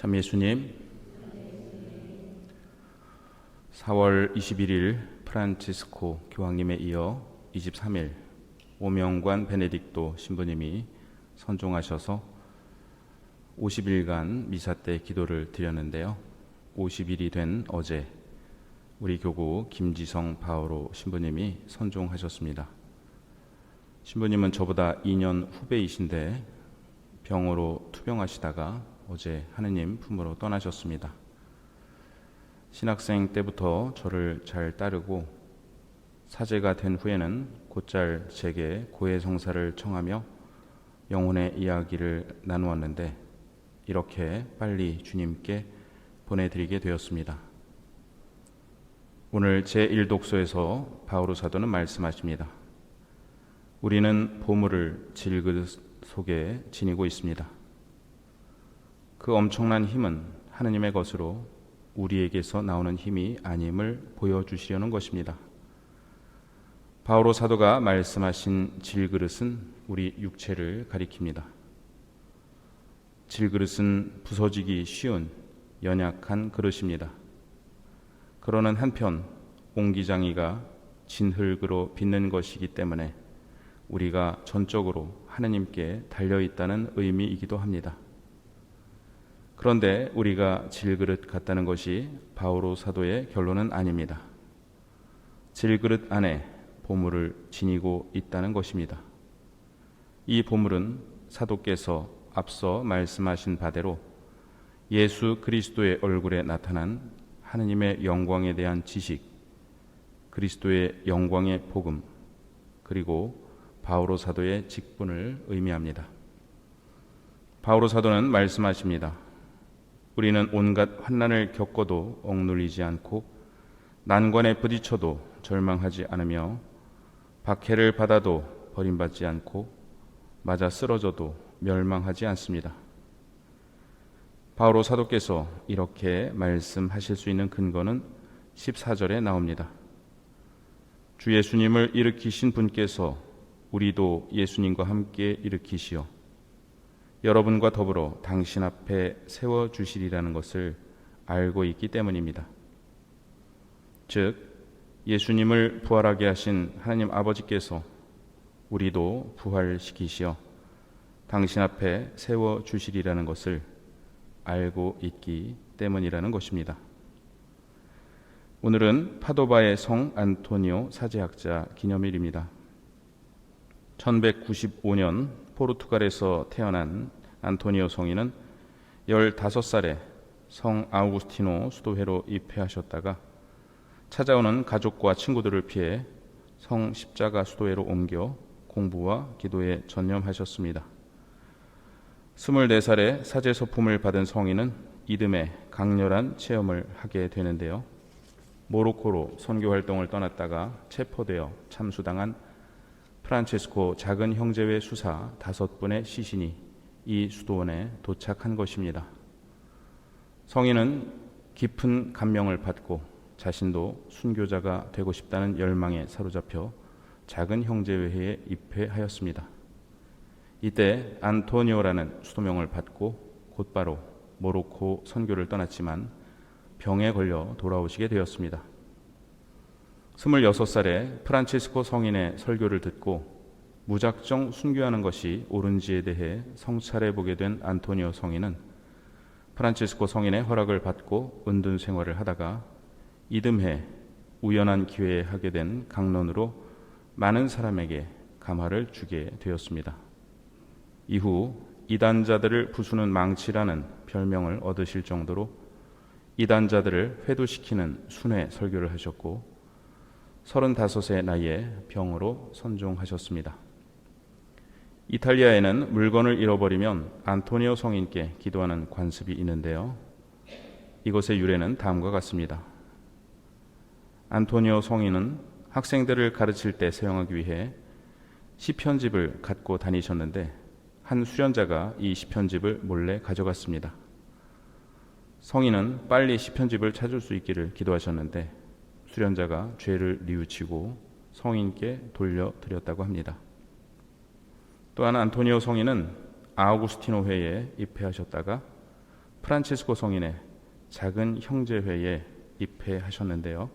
참 예수님, 4월 21일 프란치스코 교황님에 이어 23일 오명관 베네딕토 신부님이 선종하셔서 50일간 미사 때 기도를 드렸는데요. 50일이 된 어제 우리 교구 김지성 바오로 신부님이 선종하셨습니다. 신부님은 저보다 2년 후배이신데 병으로 투병하시다가 어제 하느님 품으로 떠나셨습니다. 신학생 때부터 저를 잘 따르고 사제가 된 후에는 곧잘 제게 고해성사를 청하며 영혼의 이야기를 나누었는데 이렇게 빨리 주님께 보내드리게 되었습니다. 오늘 제1독서에서 바오로 사도는 말씀하십니다. 우리는 보물을 질그릇 속에 지니고 있습니다. 그 엄청난 힘은 하느님의 것으로 우리에게서 나오는 힘이 아님을 보여주시려는 것입니다. 바오로 사도가 말씀하신 질그릇은 우리 육체를 가리킵니다. 질그릇은 부서지기 쉬운 연약한 그릇입니다. 그러는 한편 옹기장이가 진흙으로 빚는 것이기 때문에 우리가 전적으로 하느님께 달려있다는 의미이기도 합니다. 그런데 우리가 질그릇 같다는 것이 바오로 사도의 결론은 아닙니다. 질그릇 안에 보물을 지니고 있다는 것입니다. 이 보물은 사도께서 앞서 말씀하신 바대로 예수 그리스도의 얼굴에 나타난 하느님의 영광에 대한 지식, 그리스도의 영광의 복음, 그리고 바오로 사도의 직분을 의미합니다. 바오로 사도는 말씀하십니다. 우리는 온갖 환난을 겪어도 억눌리지 않고 난관에 부딪혀도 절망하지 않으며 박해를 받아도 버림받지 않고 맞아 쓰러져도 멸망하지 않습니다. 바오로 사도께서 이렇게 말씀하실 수 있는 근거는 14절에 나옵니다. 주 예수님을 일으키신 분께서 우리도 예수님과 함께 일으키시어 여러분과 더불어 당신 앞에 세워주시리라는 것을 알고 있기 때문입니다. 즉 예수님을 부활하게 하신 하나님 아버지께서 우리도 부활시키시어 당신 앞에 세워주시리라는 것을 알고 있기 때문이라는 것입니다. 오늘은 파도바의 성 안토니오 사제학자 기념일입니다. 1195년 포르투갈에서 태어난 안토니오 성인은 15살에 성 아우구스티노 수도회로 입회하셨다가 찾아오는 가족과 친구들을 피해 성 십자가 수도회로 옮겨 공부와 기도에 전념하셨습니다. 24살에 사제 서품을 받은 성인은 이듬해 강렬한 체험을 하게 되는데요. 모로코로 선교 활동을 떠났다가 체포되어 참수당한 프란체스코 작은 형제회 수사 5분의 시신이 이 수도원에 도착한 것입니다. 성인은 깊은 감명을 받고 자신도 순교자가 되고 싶다는 열망에 사로잡혀 작은 형제회에 입회하였습니다. 이때 안토니오라는 수도명을 받고 곧바로 모로코 선교를 떠났지만 병에 걸려 돌아오시게 되었습니다. 26살에 프란치스코 성인의 설교를 듣고 무작정 순교하는 것이 옳은지에 대해 성찰해 보게 된 안토니오 성인은 프란치스코 성인의 허락을 받고 은둔 생활을 하다가 이듬해 우연한 기회에 하게 된 강론으로 많은 사람에게 감화를 주게 되었습니다. 이후 이단자들을 부수는 망치라는 별명을 얻으실 정도로 이단자들을 회도시키는 순회 설교를 하셨고 35세 나이에 병으로 선종하셨습니다. 이탈리아에는 물건을 잃어버리면 안토니오 성인께 기도하는 관습이 있는데요. 이것의 유래는 다음과 같습니다. 안토니오 성인은 학생들을 가르칠 때 사용하기 위해 시편집을 갖고 다니셨는데 한 수련자가 이 시편집을 몰래 가져갔습니다. 성인은 빨리 시편집을 찾을 수 있기를 기도하셨는데 수련자가 죄를 뉘우치고 성인께 돌려드렸다고 합니다. 또한 안토니오 성인은 아우구스티노 회에 입회하셨다가 프란치스코 성인의 작은 형제회에 입회하셨는데요.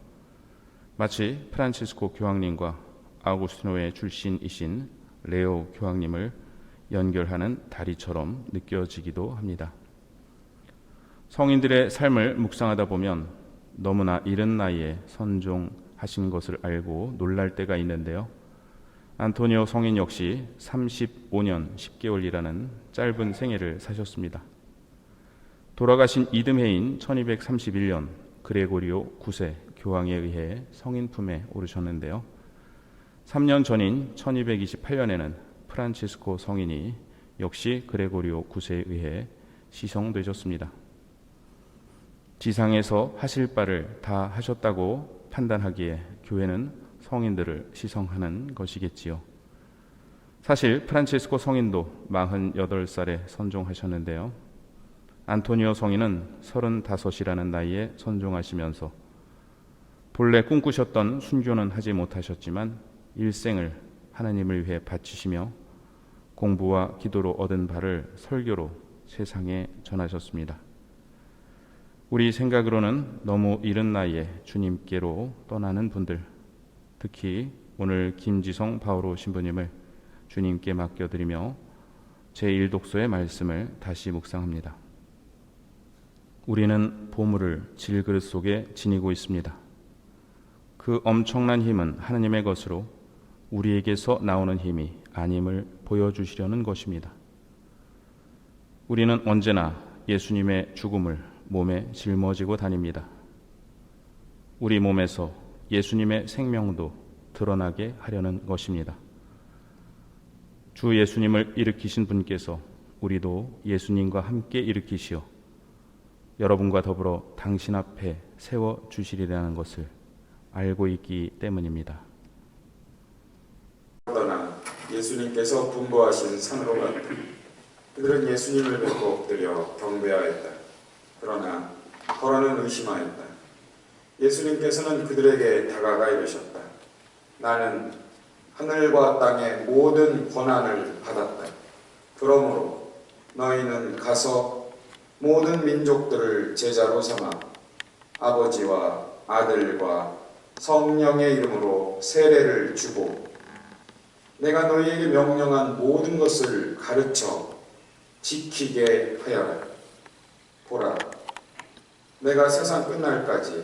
마치 프란치스코 교황님과 아우구스티노의 출신이신 레오 교황님을 연결하는 다리처럼 느껴지기도 합니다. 성인들의 삶을 묵상하다 보면 너무나 이른 나이에 선종하신 것을 알고 놀랄 때가 있는데요. 안토니오 성인 역시 35년 10개월이라는 짧은 생애를 사셨습니다. 돌아가신 이듬해인 1231년 그레고리오 9세 교황에 의해 성인 품에 오르셨는데요. 3년 전인 1228년에는 프란치스코 성인이 역시 그레고리오 9세에 의해 시성되셨습니다. 지상에서 하실 바를 다 하셨다고 판단하기에 교회는 성인들을 시성하는 것이겠지요. 사실 프란치스코 성인도 48살에 선종하셨는데요. 안토니오 성인은 35이라는 나이에 선종하시면서 본래 꿈꾸셨던 순교는 하지 못하셨지만 일생을 하나님을 위해 바치시며 공부와 기도로 얻은 바를 설교로 세상에 전하셨습니다. 우리 생각으로는 너무 이른 나이에 주님께로 떠나는 분들, 특히 오늘 김지성 바오로 신부님을 주님께 맡겨드리며 제1독서의 말씀을 다시 묵상합니다. 우리는 보물을 질그릇 속에 지니고 있습니다. 그 엄청난 힘은 하나님의 것으로 우리에게서 나오는 힘이 아님을 보여주시려는 것입니다. 우리는 언제나 예수님의 죽음을 몸에 짊어지고 다닙니다. 우리 몸에서 예수님의 생명도 드러나게 하려는 것입니다. 주 예수님을 일으키신 분께서 우리도 예수님과 함께 일으키시어 여러분과 더불어 당신 앞에 세워주시리라는 것을 알고 있기 때문입니다. 떠나 예수님께서 분부하신 산으로 갔다. 그들은 예수님을 뵙고 엎드려 경배하였다. 그러나 거라는 의심하였다. 예수님께서는 그들에게 다가가 이르셨다. 나는 하늘과 땅의 모든 권한을 받았다. 그러므로 너희는 가서 모든 민족들을 제자로 삼아 아버지와 아들과 성령의 이름으로 세례를 주고 내가 너희에게 명령한 모든 것을 가르쳐 지키게 하여라. 보라, 내가 세상 끝날까지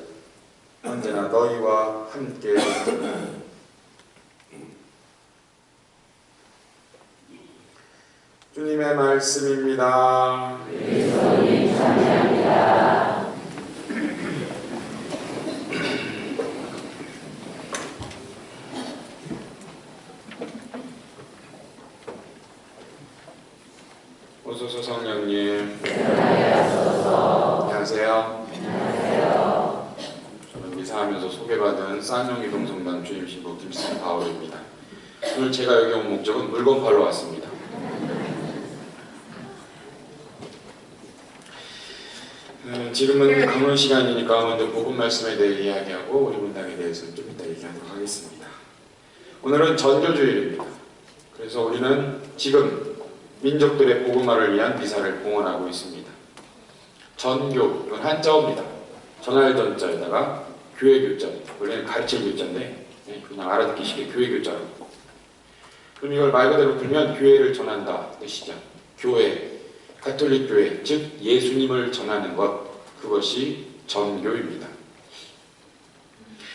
언제나 너희와 함께 있으리라. 주님의 말씀입니다. 그리스도님 찬양합니다. 오소서 성령님. 안녕하세요. 안녕하세요. 안녕하세요. 저는 미사하면서 소개받은 쌍용이동 성당 주임 신부 김승 바울입니다. 오늘 제가 여기 온 목적은 물건 팔러 왔습니다. 지금은 강론 시간이니까 먼저 복음 말씀에 대해 이야기하고 우리 문당에 대해서는 좀 이따 얘기하도록 하겠습니다. 오늘은 전교주일입니다. 그래서 우리는 지금 민족들의 복음화를 위한 미사를 봉헌하고 있습니다. 전교, 이건 한자어입니다. 전할 전자에다가 교회 교자, 원래는 가르칠 교자인데 그냥 알아듣기 쉽게 교회 교자로. 그럼 이걸 말 그대로 풀면 교회를 전한다 뜻이죠. 교회, 가톨릭 교회, 즉 예수님을 전하는 것, 그것이 전교입니다.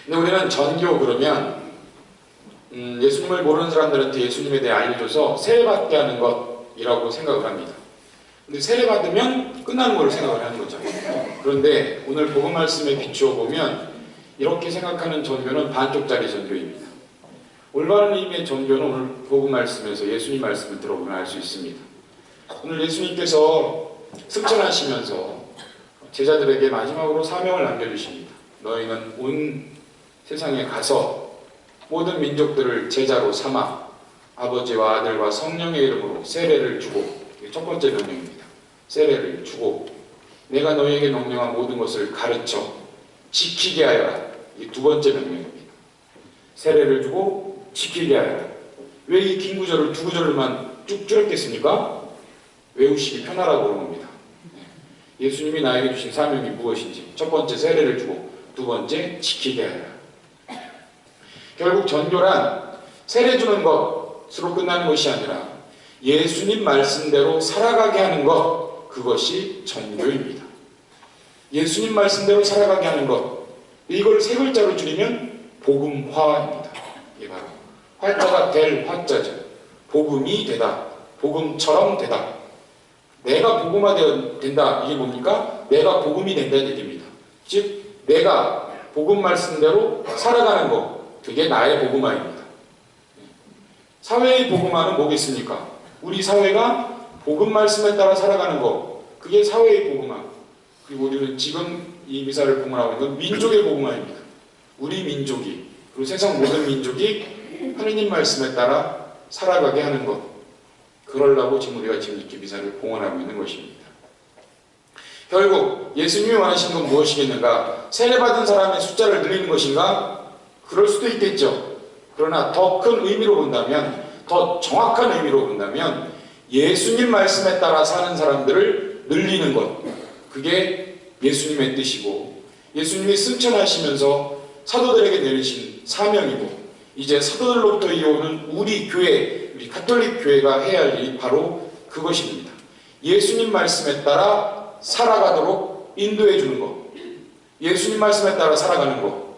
근데 우리는 전교 그러면 예수님을 모르는 사람들한테 예수님에 대해 알려줘서 세례받게 하는 것이라고 생각을 합니다. 근데 세례받으면 끝나는 걸로 생각을 하는 거죠. 그런데 오늘 복음 말씀에 비추어 보면 이렇게 생각하는 전교는 반쪽짜리 전교입니다. 올바른 의미의 전교는 오늘 복음 말씀에서 예수님 말씀을 들어보면 알 수 있습니다. 오늘 예수님께서 승천하시면서 제자들에게 마지막으로 사명을 남겨주십니다. 너희는 온 세상에 가서 모든 민족들을 제자로 삼아 아버지와 아들과 성령의 이름으로 세례를 주고, 이게 첫 번째 명령입니다. 세례를 주고 내가 너희에게 명령한 모든 것을 가르쳐 지키게 하여라. 이게 두 번째 명령입니다. 세례를 주고 지키게 하여라. 왜 이 긴 구절을 두 구절만 쭉 줄였겠습니까? 외우시기 편하라고 그런 겁니다. 예수님이 나에게 주신 사명이 무엇인지 첫 번째 세례를 주고 두 번째 지키게 하라. 결국 전교란 세례 주는 것으로 끝나는 것이 아니라 예수님 말씀대로 살아가게 하는 것, 그것이 전교입니다. 예수님 말씀대로 살아가게 하는 것, 이걸 세 글자로 줄이면 복음화입니다. 이게 바로 화자가 될 화자죠. 복음이 되다, 복음처럼 되다. 내가 복음화 된다, 이게 뭡니까? 내가 복음이 된다는 얘기입니다. 즉 내가 복음 말씀대로 살아가는 것, 그게 나의 복음화입니다. 사회의 복음화는 뭐겠습니까? 우리 사회가 복음 말씀에 따라 살아가는 것, 그게 사회의 복음화. 그리고 우리는 지금 이 미사를 봉헌하고 있는 건 민족의 복음화입니다. 우리 민족이, 그리고 세상 모든 민족이 하느님 말씀에 따라 살아가게 하는 것, 그러려고 지금 우리가 지금 이렇게 미사를 봉헌하고 있는 것입니다. 결국 예수님이 원하시는 건 무엇이겠는가? 세례받은 사람의 숫자를 늘리는 것인가? 그럴 수도 있겠죠. 그러나 더 큰 의미로 본다면, 더 정확한 의미로 본다면 예수님 말씀에 따라 사는 사람들을 늘리는 것, 그게 예수님의 뜻이고 예수님이 승천하시면서 사도들에게 내리신 사명이고 이제 사도들로부터 이어오는 우리 교회, 우리 가톨릭 교회가 해야 할 일이 바로 그것입니다. 예수님 말씀에 따라 살아가도록 인도해 주는 것, 예수님 말씀에 따라 살아가는 것.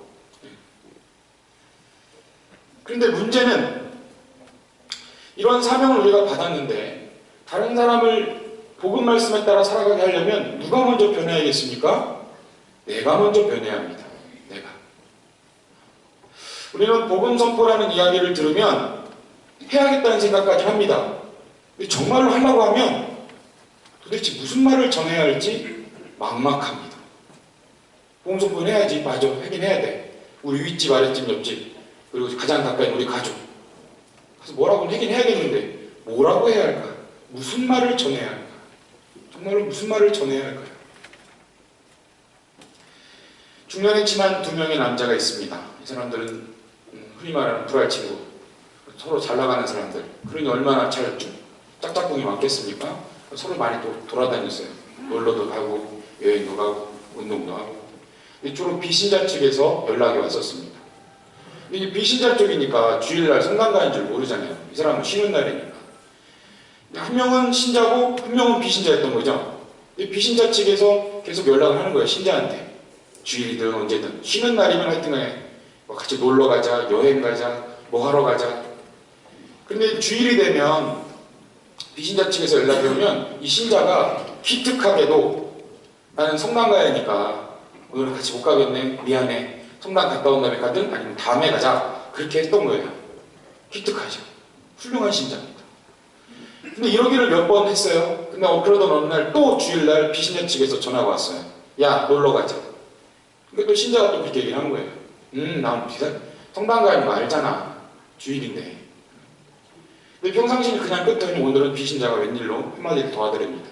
그런데 문제는 이런 사명을 우리가 받았는데 다른 사람을 복음 말씀에 따라 살아가게 하려면 누가 먼저 변해야겠습니까? 내가 먼저 변해야 합니다. 내가. 우리는 복음 선포라는 이야기를 들으면 해야겠다는 생각까지 합니다. 근데 정말로 하려고 하면 도대체 무슨 말을 전해야 할지 막막합니다. 복음 선포는 해야지. 맞아. 하긴 해야 돼. 우리 윗집, 아랫집, 옆집, 그리고 가장 가까이 우리 가족. 그래서 뭐라고 하긴 해야겠는데 뭐라고 해야 할까? 무슨 말을 전해야 할까? 정말로 무슨 말을 전해야 할까요? 중년에 친한 두 명의 남자가 있습니다. 이 사람들은 흔히 말하는 불알 친구, 서로 잘 나가는 사람들. 그러니 얼마나 잘 짝짝꿍이 많겠습니까? 서로 많이 돌아다녔어요. 놀러도 가고 여행도 가고 운동도 하고. 주로 비신자 측에서 연락이 왔었습니다. 이 비신자 쪽이니까 주일날 성당 가는 줄 모르잖아요. 이 사람은 쉬는 날이니까. 한 명은 신자고 한 명은 비신자였던 거죠. 비신자 측에서 계속 연락을 하는 거예요. 신자한테. 주일이든 언제든. 쉬는 날이면 하여튼 간에 같이 놀러 가자, 여행 가자, 뭐 하러 가자. 그런데 주일이 되면 비신자 측에서 연락이 오면 이 신자가 기특하게도 나는 성당 가야 하니까 오늘은 같이 못 가겠네. 미안해. 성당 갔다 온 다음에 가든 아니면 다음에 가자. 그렇게 했던 거예요. 기특하죠. 훌륭한 신자입니다. 근데 이러기를 몇 번 했어요. 근데 그러던 어느 날 또 주일날 비신자 측에서 전화가 왔어요. 야, 놀러 가자. 그러니까 또 신자가 또 그렇게 얘기를 한 거예요. 난 성당 가는 거 알잖아. 주일인데. 근데 평상시는 그냥 끝더니 오늘은 비신자가 웬일로 한마디를 더 하더랍니다.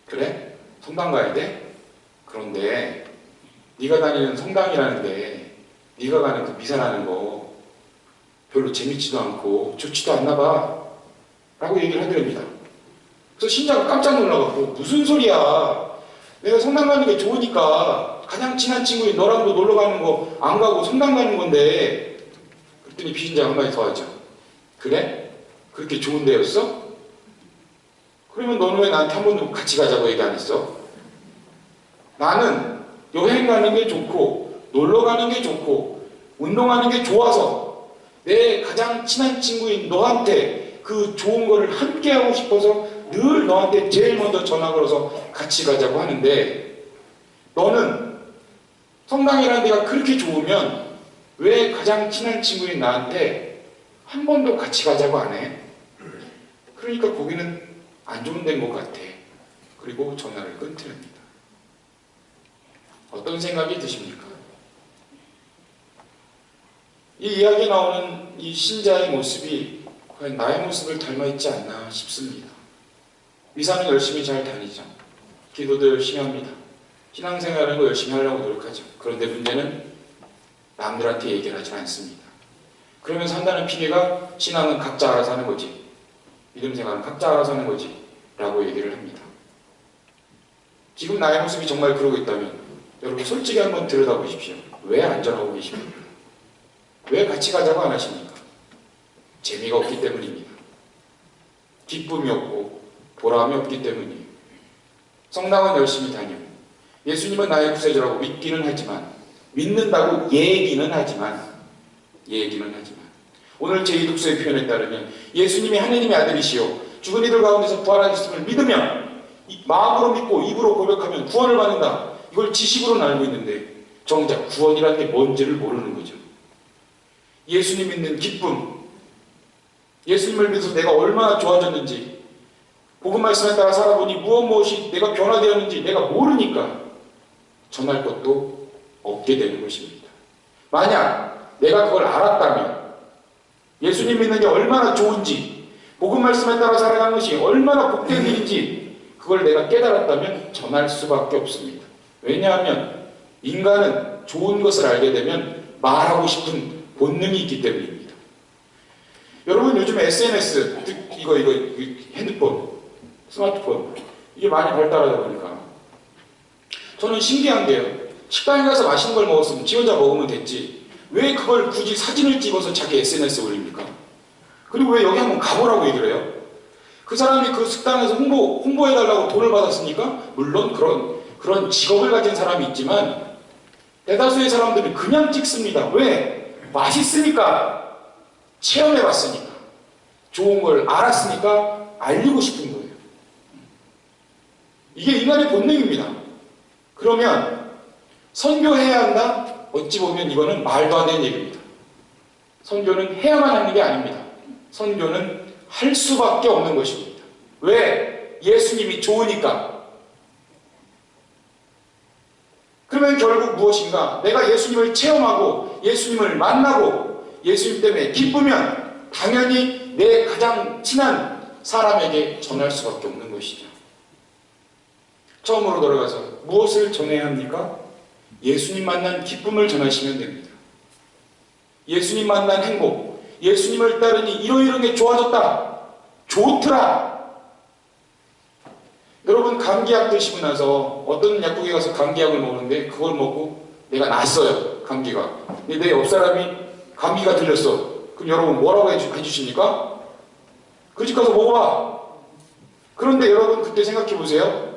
그래? 성당 가야 돼? 그런데 네가 다니는 성당이라는데 네가 가는 그 미사라는 거 별로 재밌지도 않고 좋지도 않나 봐. 라고 얘기를 하더랍니다. 그래서 신자가 깜짝 놀라갖고 무슨 소리야. 내가 성당 가는 게 좋으니까 가장 친한 친구인 너랑도 놀러 가는 거 안 가고 성당 가는 건데. 그랬더니 비신자가 한마디 더 하죠. 그래? 그렇게 좋은 데였어? 그러면 너는 왜 나한테 한 번도 같이 가자고 얘기 안 했어? 나는 여행 가는 게 좋고 놀러 가는 게 좋고 운동하는 게 좋아서 내 가장 친한 친구인 너한테 그 좋은 거를 함께 하고 싶어서 늘 너한테 제일 먼저 전화 걸어서 같이 가자고 하는데 너는 성당이라는 데가 그렇게 좋으면 왜 가장 친한 친구인 나한테 한 번도 같이 가자고 안 해? 그러니까 거기는 안 좋은 데인 것 같아. 그리고 전화를 끊더랍니다. 어떤 생각이 드십니까? 이 이야기에 나오는 이 신자의 모습이 과연 나의 모습을 닮아있지 않나 싶습니다. 미사는 열심히 잘 다니죠. 기도도 열심히 합니다. 신앙생활은 거 열심히 하려고 노력하죠. 그런데 문제는 남들한테 얘기를 하지 않습니다. 그러면서 한다는 핑계가 신앙은 각자 알아서 하는 거지. 믿음 생활은 각자 알아서 하는 거지. 라고 얘기를 합니다. 지금 나의 모습이 정말 그러고 있다면 여러분 솔직히 한번 들여다보십시오. 왜 안전하고 계십니까? 왜 같이 가자고 안 하십니까? 재미가 없기 때문입니다. 기쁨이 없고 보람이 없기 때문이에요. 성당은 열심히 다니고 예수님은 나의 구세주라고 믿기는 하지만, 믿는다고 얘기는 하지만 오늘 제2독서의 표현에 따르면 예수님이 하나님의 아들이시오 죽은 이들 가운데서 부활하셨음을 믿으면, 마음으로 믿고 입으로 고백하면 구원을 받는다, 이걸 지식으로는 알고 있는데 정작 구원이라는 게 뭔지를 모르는 거죠. 예수님 믿는 기쁨, 예수님을 믿어서 내가 얼마나 좋아졌는지, 복음 말씀에 따라 살아보니 무엇이 내가 변화되었는지 내가 모르니까 전할 것도 없게 되는 것입니다. 만약 내가 그걸 알았다면, 예수님 믿는 게 얼마나 좋은지, 복음 말씀에 따라 살아가는 것이 얼마나 복된 일인지 그걸 내가 깨달았다면 전할 수밖에 없습니다. 왜냐하면 인간은 좋은 것을 알게 되면 말하고 싶은 본능이 있기 때문입니다. 여러분 요즘 SNS, 이거 핸드폰, 스마트폰 이게 많이 발달하다 보니까 저는 신기한 게요. 식당에 가서 맛있는 걸 먹었으면 지 혼자 먹으면 됐지 왜 그걸 굳이 사진을 찍어서 자기 SNS에 올립니까? 그리고 왜 여기 한번 가보라고 얘기를 해요? 그 사람이 그 식당에서 홍보해달라고 돈을 받았으니까 물론 그런 직업을 가진 사람이 있지만 대다수의 사람들은 그냥 찍습니다. 왜? 맛있으니까, 체험해봤으니까, 좋은 걸 알았으니까 알리고 싶은 거예요. 이게 인간의 본능입니다. 그러면 선교해야 한다? 어찌 보면 이거는 말도 안 되는 얘기입니다. 선교는 해야만 하는 게 아닙니다. 선교는 할 수밖에 없는 것입니다. 왜? 예수님이 좋으니까. 그러면 결국 무엇인가? 내가 예수님을 체험하고 예수님을 만나고 예수님 때문에 기쁘면 당연히 내 가장 친한 사람에게 전할 수밖에 없는 것이죠. 처음으로 돌아가서 무엇을 전해야 합니까? 예수님 만난 기쁨을 전하시면 됩니다. 예수님 만난 행복, 예수님을 따르니 이런 게 좋아졌다, 좋더라. 여러분 감기약 드시고 나서 어떤 약국에 가서 감기약을 먹는데 그걸 먹고 내가 났어요, 감기가. 근데 내 옆 사람이 감기가 들렸어. 그럼 여러분 뭐라고 해주십니까? 그 집 가서 먹어봐. 그런데 여러분 그때 생각해 보세요.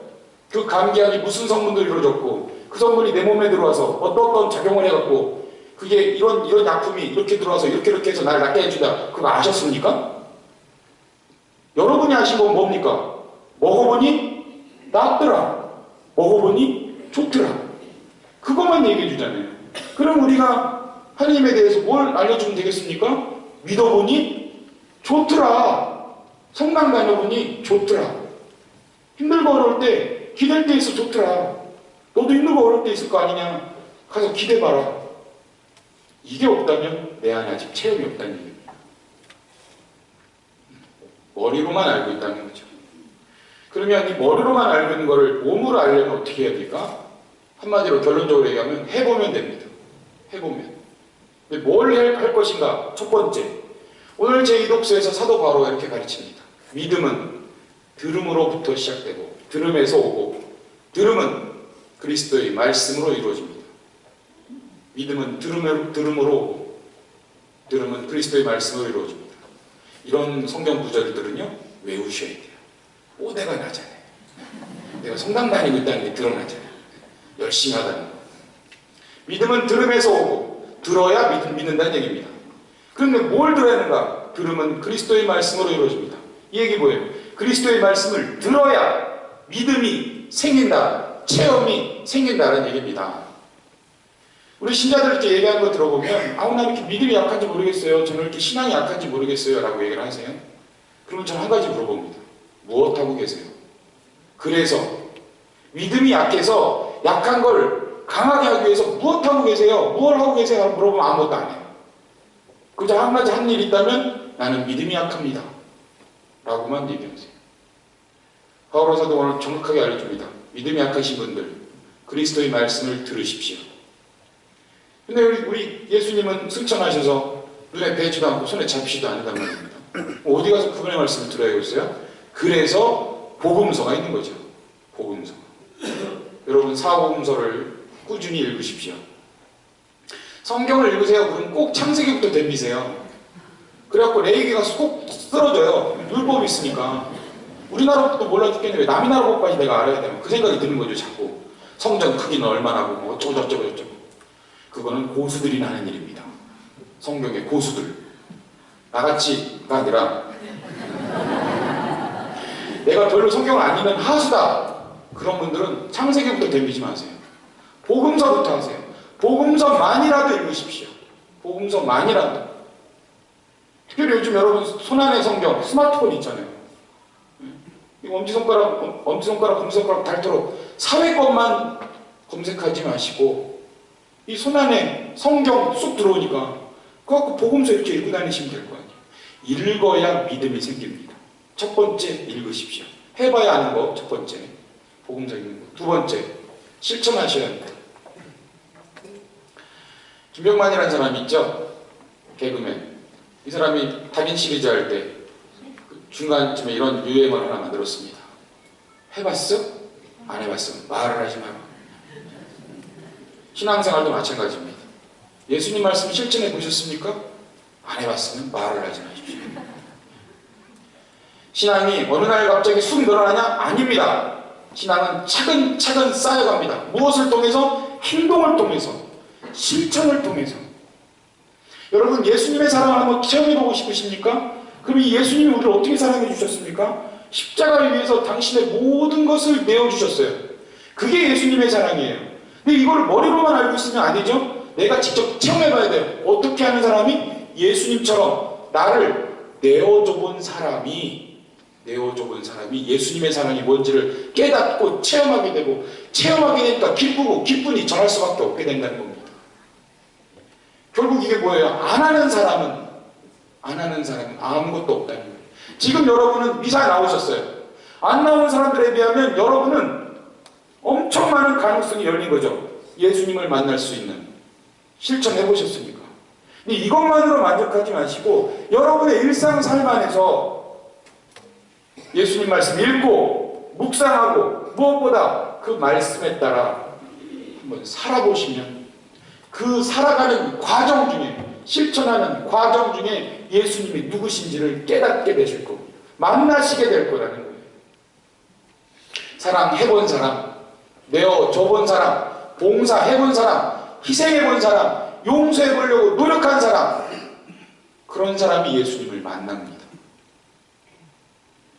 그 감기약이 무슨 성분들이 이루어졌고 그 성분이 내 몸에 들어와서 어떤 작용을 해갖고 그게 이런 약품이 이렇게 들어와서 이렇게 해서 날 낫게 해준다. 그거 아셨습니까? 여러분이 아신 건 뭡니까? 먹어보니 낫더라. 먹어보니 좋더라. 그것만 얘기해 주잖아요. 그럼 우리가 하나님에 대해서 뭘 알려주면 되겠습니까? 믿어보니 좋더라. 성당 다녀보니 좋더라. 힘들고 어려울 때 기댈 때 있어 좋더라. 너도 힘들고 어려울 때 있을 거 아니냐. 가서 기대봐라. 이게 없다면 내 안에 아직 체험이 없다는 얘기입니다. 머리로만 알고 있다는 거죠. 그러면 이 머리로만 알고 있는 거를 몸으로 알려면 어떻게 해야 될까? 한마디로 결론적으로 얘기하면 해보면 됩니다. 해보면. 근데 뭘 할 것인가? 첫 번째, 오늘 제2독서에서 사도 바로가 이렇게 가르칩니다. 믿음은 들음으로부터 시작되고 들음에서 오고 들음은 그리스도의 말씀으로 이루어집니다. 믿음은 들음으로 오고 들음은 그리스도의 말씀으로 이루어집니다. 이런 성경 구절들은요 외우셔야 돼요. 오대가 나잖아요. 내가 성당 다니고 있다는 게 드러나잖아요. 열심히 하다는 거. 믿음은 들음에서 오고 들어야 믿는다는 얘기입니다. 그런데 뭘 들어야 하는가? 들음은 그리스도의 말씀으로 이루어집니다. 이 얘기 뭐예요? 그리스도의 말씀을 들어야 믿음이 생긴다. 체험이 생긴다는 얘기입니다. 우리 신자들 이렇게 얘기하는 거 들어보면 나 이렇게 믿음이 약한지 모르겠어요. 저는 이렇게 신앙이 약한지 모르겠어요. 라고 얘기를 하세요. 그러면 저는 한 가지 물어봅니다. 무엇하고 계세요? 그래서 믿음이 약해서 약한 걸 강하게 하기 위해서 무엇하고 계세요? 뭘 하고 계세요? 라고 물어보면 아무것도 안 해요. 그저 한 가지 한 일 있다면 나는 믿음이 약합니다. 라고만 얘기하세요. 바울의 사도 오늘 정확하게 알려줍니다. 믿음이 약하신 분들 그리스도의 말씀을 들으십시오. 근데 우리 예수님은 승천하셔서 눈에 뵈지도 않고 손에 잡히지도 않는단 말입니다. 어디 가서 그분의 말씀을 들어야겠어요? 그래서 복음서가 있는 거죠. 복음서. 여러분 사복음서를 꾸준히 읽으십시오. 성경을 읽으세요. 그럼 꼭 창세기부터 덤비세요. 그래갖고 레위기가 꼭 쓰러져요. 율법이 있으니까. 우리나라부터 몰라 죽겠는데 왜 남의 나라 법까지 내가 알아야 되나? 그 생각이 드는 거죠. 자꾸. 성전 크기는 얼마나 하고 뭐 어쩌고 저쩌고 저쩌고. 그거는 고수들이 하는 일입니다. 성경의 고수들. 나같이가 아니라 내가 별로 성경을 안 읽는 하수다. 그런 분들은 창세기부터 덤비지 마세요. 복음서부터 하세요. 복음서만이라도 읽으십시오. 복음서만이라도. 특별히 요즘 여러분 손안의 성경, 스마트폰 있잖아요. 엄지손가락, 검지손가락 닳도록 사회 것만 검색하지 마시고 이 손안에 성경 쑥 들어오니까 그거 갖고 복음서 이렇게 읽고 다니시면 될 거 아니에요. 읽어야 믿음이 생깁니다. 첫 번째, 읽으십시오. 해봐야 하는 거, 첫 번째. 복음서 읽는 거. 두 번째, 실천하셔야 합니다. 김병만이라는 사람이 있죠? 개그맨. 이 사람이 다빈 시리즈 할 때 중간쯤에 이런 유행어를 하나 만들었습니다. 해봤어? 안 해봤어? 말을 하지 마라. 신앙생활도 마찬가지입니다. 예수님 말씀 실천해 보셨습니까? 안 해봤으면 말을 하지 마십시오. 신앙이 어느 날 갑자기 쑥 늘어나냐? 아닙니다. 신앙은 차근차근 쌓여갑니다. 무엇을 통해서? 행동을 통해서, 실천을 통해서. 여러분 예수님의 사랑을 한번 체험해보고 싶으십니까? 그럼 이 예수님이 우리를 어떻게 사랑해 주셨습니까? 십자가를 위해서 당신의 모든 것을 내어주셨어요. 그게 예수님의 사랑이에요. 근데 이걸 머리로만 알고 있으면 안 되죠? 내가 직접 체험해봐야 돼요. 어떻게 하는 사람이? 예수님처럼 나를 내어줘본 사람이 예수님의 사랑이 뭔지를 깨닫고 체험하게 되고, 체험하게 되니까 기쁘고 기쁘니 전할 수밖에 없게 된다는 겁니다. 결국 이게 뭐예요? 안 하는 사람은 아무것도 없다는 거예요. 지금 여러분은 미사에 나오셨어요. 안 나오는 사람들에 비하면 여러분은 엄청 많은 가능성이 열린 거죠. 예수님을 만날 수 있는. 실천해 보셨습니까? 근데 이것만으로 만족하지 마시고 여러분의 일상 삶 안에서 예수님 말씀 읽고 묵상하고 무엇보다 그 말씀에 따라 한번 살아보시면 그 살아가는 과정 중에, 실천하는 과정 중에 예수님이 누구신지를 깨닫게 되실 겁니다. 만나시게 될 거라는 거예요. 사랑해본 사람, 내어줘본 사람, 봉사해본 사람, 희생해본 사람, 용서해보려고 노력한 사람, 그런 사람이 예수님을 만납니다.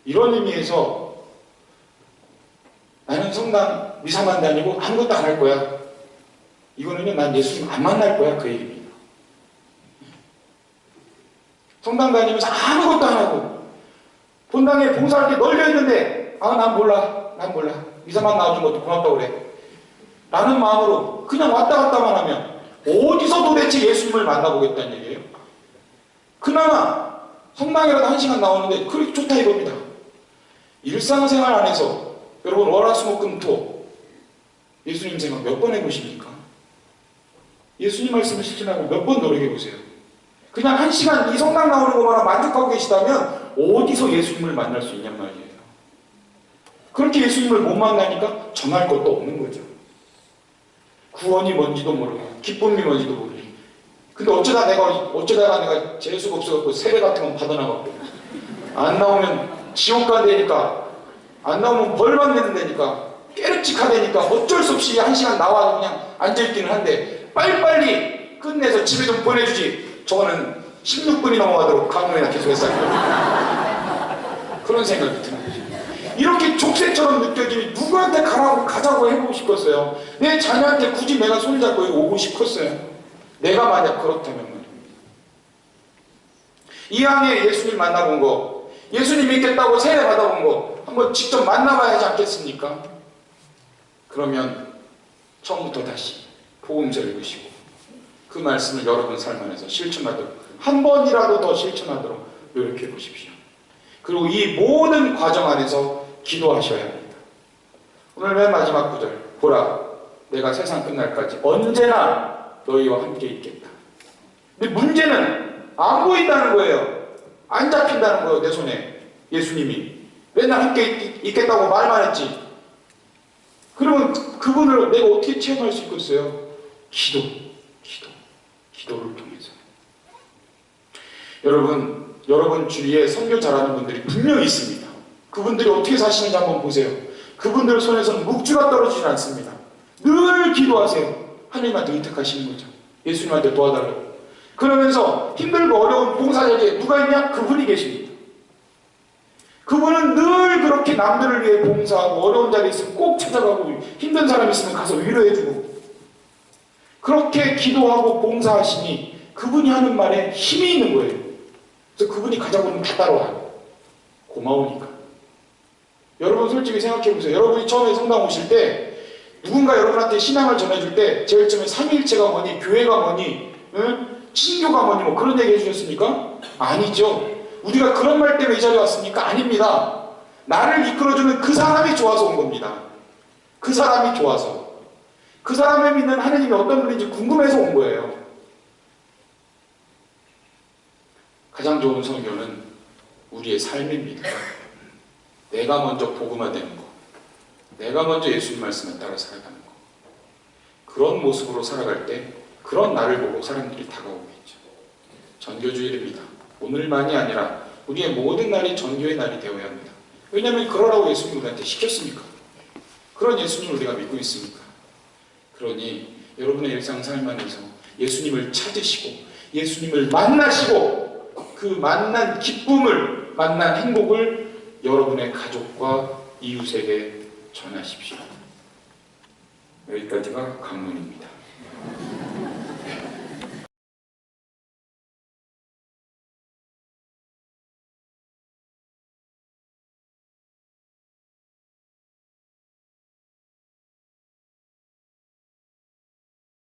이런 의미에서 나는 성당 미사만 다니고 아무것도 안 할 거야. 이거는요, 난 예수님 안 만날 거야. 그 얘기입니다. 성당 다니면서 아무것도 안 하고 본당에 봉사할 게 널려있는데 난 몰라. 미사만 나와준 것도 고맙다고 그래. 라는 마음으로 그냥 왔다 갔다만 하면 어디서 도대체 예수님을 만나보겠다는 얘기예요? 그나마 성당이라도 1시간 나오는데 그렇게 좋다 이겁니다. 일상생활 안에서 여러분 월화수목금토 예수님 생각 몇 번 해보십니까? 예수님 말씀을 실천하고 몇 번 노력해보세요. 그냥 1시간 이 성당 나오는 것만 만족하고 계시다면 어디서 예수님을 만날 수 있냔 말이에요. 그렇게 예수님을 못 만나니까 전할 것도 없는 거죠. 구원이 뭔지도 모르고 기쁨이 뭔지도 모르고. 근데 어쩌다가 내가 재수가 없어갖고 세례 같은 건 받아나갖고 안 나오면 지옥 가되니까, 안 나오면 벌 받는 데니까, 깨름직하되니까 어쩔 수 없이 1시간 나와서 그냥 앉아있기는 한데 빨리빨리 끝내서 집에 좀 보내주지. 저거는 16분이 넘어가도록 강론이나 계속 했어요. 그런 생각이 드는 거죠. 이렇게 족쇄처럼 느껴지니 누구한테 가자고 해보고 싶었어요. 내 자녀한테 굳이 내가 손을 잡고 오고 싶었어요. 내가 만약 그렇다면 말입니다. 이왕에 예수님 만나본 거, 예수님 믿겠다고 세례 받아본 거 한번 직접 만나봐야 하지 않겠습니까? 그러면 처음부터 다시 복음서 읽으시고 그 말씀을 여러분 삶 안에서 실천하도록, 한 번이라도 더 실천하도록 노력해 보십시오. 그리고 이 모든 과정 안에서 기도하셔야 합니다. 오늘 맨 마지막 구절, 보라 내가 세상 끝날까지 언제나 너희와 함께 있겠다. 근데 문제는 안 보인다는 거예요. 안 잡힌다는 거예요. 내 손에 예수님이 맨날 함께 있겠다고 말만 했지. 그러면 그분을 내가 어떻게 체험할 수 있겠어요? 기도를 통해서. 여러분 주위에 선교 잘하는 분들이 분명히 있습니다. 그분들이 어떻게 사시는지 한번 보세요. 그분들 손에서는 묵주가 떨어지지 않습니다. 늘 기도하세요. 하나님한테 의탁하시는 거죠. 예수님한테 도와달라고. 그러면서 힘들고 어려운 봉사 자리에 누가 있냐? 그분이 계십니다. 그분은 늘 그렇게 남들을 위해 봉사하고 어려운 자리에 있으면 꼭 찾아가고 힘든 사람 있으면 가서 위로해주고 그렇게 기도하고 봉사하시니 그분이 하는 말에 힘이 있는 거예요. 그래서 그분이 가자고 하면 다 따라와요. 고마우니까. 여러분 솔직히 생각해보세요. 여러분이 처음에 성당 오실 때 누군가 여러분한테 신앙을 전해줄 때 제일 처음에 삼위일체가 뭐니, 교회가 뭐니, 신교가 뭐니 뭐 그런 얘기 해주셨습니까? 아니죠. 우리가 그런 말 때문에 이 자리에 왔습니까? 아닙니다. 나를 이끌어주는 그 사람이 좋아서 온 겁니다. 그 사람이 좋아서. 그 사람을 믿는 하느님이 어떤 분인지 궁금해서 온 거예요. 가장 좋은 선교는 우리의 삶입니다. 내가 먼저 복음화되는 거. 내가 먼저 예수님 말씀을 따라 살아가는 거. 그런 모습으로 살아갈 때 그런 나를 보고 사람들이 다가오겠죠. 전교주일입니다. 오늘만이 아니라 우리의 모든 날이 전교의 날이 되어야 합니다. 왜냐하면 그러라고 예수님이 우리한테 시켰습니까? 그런 예수님을 우리가 믿고 있습니까? 그러니 여러분의 일상삶 안에서 예수님을 찾으시고 예수님을 만나시고 그 만난 기쁨을 만난 행복을 여러분의 가족과 이웃에게 전하십시오. 여기까지가 강론입니다.